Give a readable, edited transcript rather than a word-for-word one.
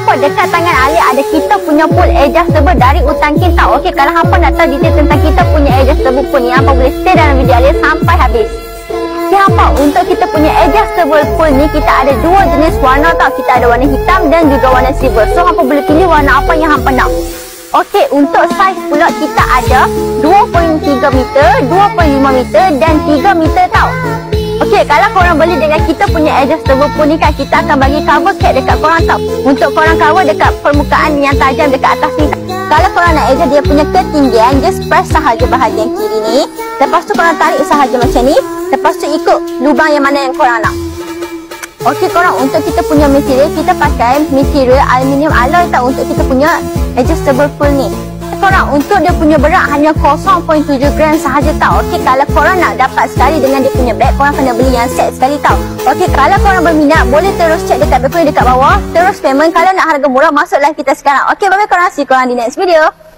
nampak dekat tangan Alif ada kita punya pool adjustable dari Utankin tau. Okey, kalau hampa nak tahu detail tentang kita punya adjustable pool ni, hampa boleh stay dalam video Alif sampai habis. Okey hampa, untuk kita punya adjustable pool ni kita ada dua jenis warna tau. Kita ada warna hitam dan juga warna silver. So hampa boleh pilih warna apa yang hampa nak. Okey, untuk saiz pula kita ada 2.3 meter, 2.5 meter dan 3 meter tau. Okey, kalau korang beli dengan kita punya adjustable pool ni kan, kita akan bagi cover cap dekat korang tau. Untuk korang cover dekat permukaan yang tajam dekat atas ni. Kalau korang nak adjust dia punya ketinggian, just press sahaja bahagian kiri ni. Lepas tu korang tarik sahaja macam ni. Lepas tu ikut lubang yang mana yang korang nak. Okey korang, untuk kita punya material, kita pakai material aluminium alloy tau untuk kita punya adjustable pool ni. Korang, untuk dia punya berat hanya 0.7 gram sahaja tau. Okey, kalau korang nak dapat sekali dengan dia punya bag, korang kena beli yang set sekali tau. Okey, kalau korang berminat, boleh terus check dekat dekat bawah. Terus payment. Kalau nak harga murah, masuk live kita sekarang. Okey, bye-bye korang. See korang di next video.